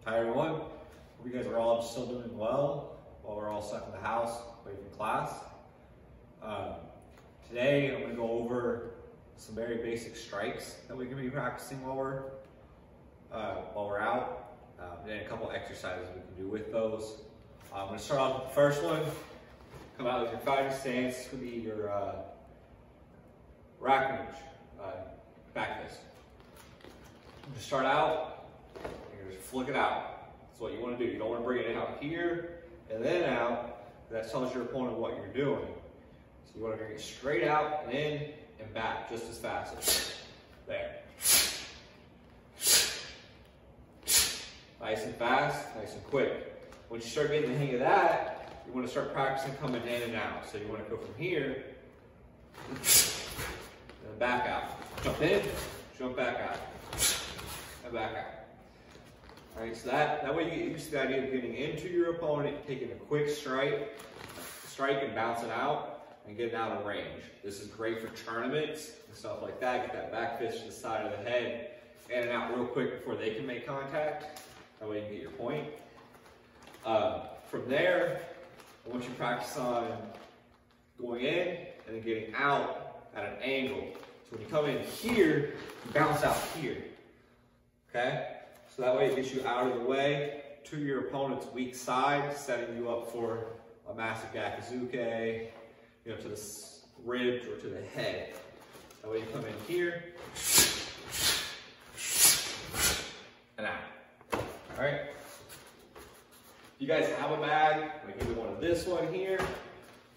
Hi everyone, hope you guys are all still doing well while we're all stuck in the house away from class. Today I'm going to go over some very basic strikes that we can be practicing while we're out, and a couple exercises we can do with those. I'm going to start off with the first one. Come out with your fighting stance. This would be your rack lunge, back fist. To start out, you're going to flick it out. That's what you want to do. You don't want to bring it out here and then out. That tells your opponent what you're doing. So you want to bring it straight out and in and back just as fast. There. Nice and fast, nice and quick. Once you start getting the hang of that, you want to start practicing coming in and out. So you want to go from here and then back out. Jump in, jump back out, and back out. All right, so that way you get used to the idea of getting into your opponent, taking a quick strike and bouncing out and getting out of range. This is great for tournaments and stuff like that. Get that back fist to the side of the head, in and out real quick before they can make contact. That way you can get your point. From there, I want you to practice on going in and then getting out at an angle. So when you come in here, you bounce out here, okay? So that way it gets you out of the way to your opponent's weak side, setting you up for a massive gakuzuke, to the ribs or to the head. That way you come in here and out. All right? If you guys have a bag, like either one of this one here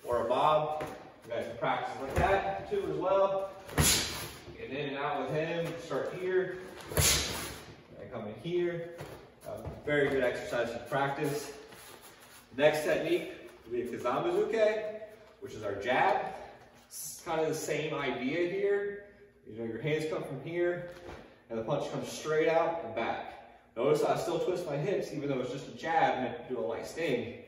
or a bob, you guys can practice like that too as well. Get in and out with him, start here. Come in here. Very good exercise to practice. Next technique will be a kazamazuke, which is our jab. It's kind of the same idea here. Your hands come from here, and the punch comes straight out and back. Notice I still twist my hips, even though it's just a jab meant to do a light sting.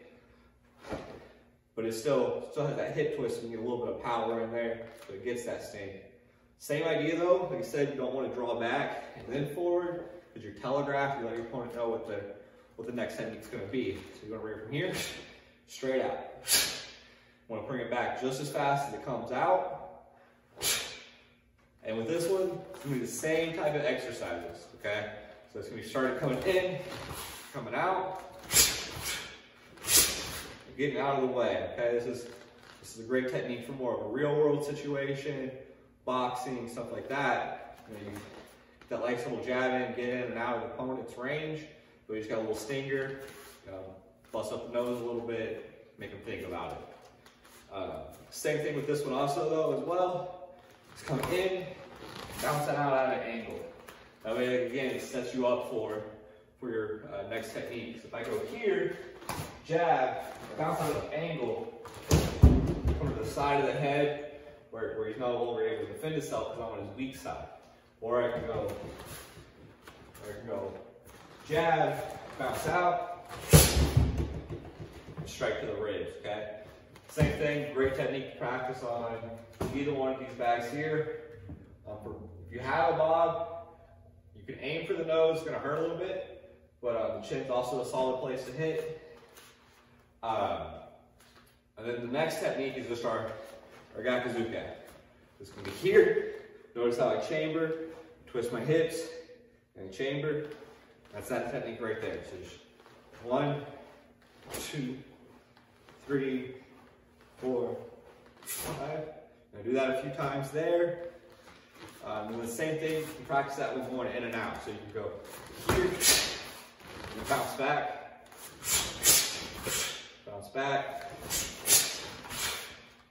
But it still has that hip twist, and you get a little bit of power in there, so it gets that sting. Same idea though. Like I said, you don't want to draw back and then forward. Because you're telegraphed, you let your opponent know what the next technique is going to be. So you're going to bring it from here, straight out. You want to bring it back just as fast as it comes out. And with this one, it's going to be the same type of exercises, okay? So it's going to be starting coming in, coming out, and getting out of the way, okay? This is a great technique for more of a real world situation, boxing, stuff like that. That nice little jab in, get in and out of the opponent's range. But you just got a little stinger, bust up the nose a little bit, make them think about it. Same thing with this one also though as well. Just come in, bounce it out at an angle. That way again it sets you up for your next technique. So if I go here, jab, bounce out at an angle, come to the side of the head where he's no longer able to defend himself because I'm on his weak side. Or I can go jab, bounce out, and strike to the ribs, okay? Same thing, great technique to practice on either one of these bags here. If you have a bob, you can aim for the nose, it's gonna hurt a little bit, but the chin's also a solid place to hit. And then the next technique is just our gakuzuke. It's gonna be here. Notice how I chamber, twist my hips, and chamber. That's that technique right there. So just 1, 2, 3, 4, 5. Now do that a few times there. And the same thing, you can practice that with going in and out. So you can go here, and bounce back, bounce back,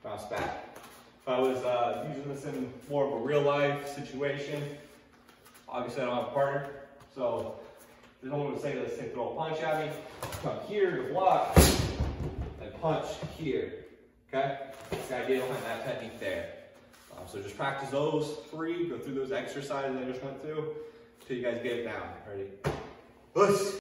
bounce back. If I was using this in more of a real life situation, obviously I don't have a partner, so no one would say this, they throw a punch at me, come here to block, and punch here, okay? That's the idea behind that technique there. So just practice those 3, go through those exercises I just went through, until you guys get it down. Ready? Push!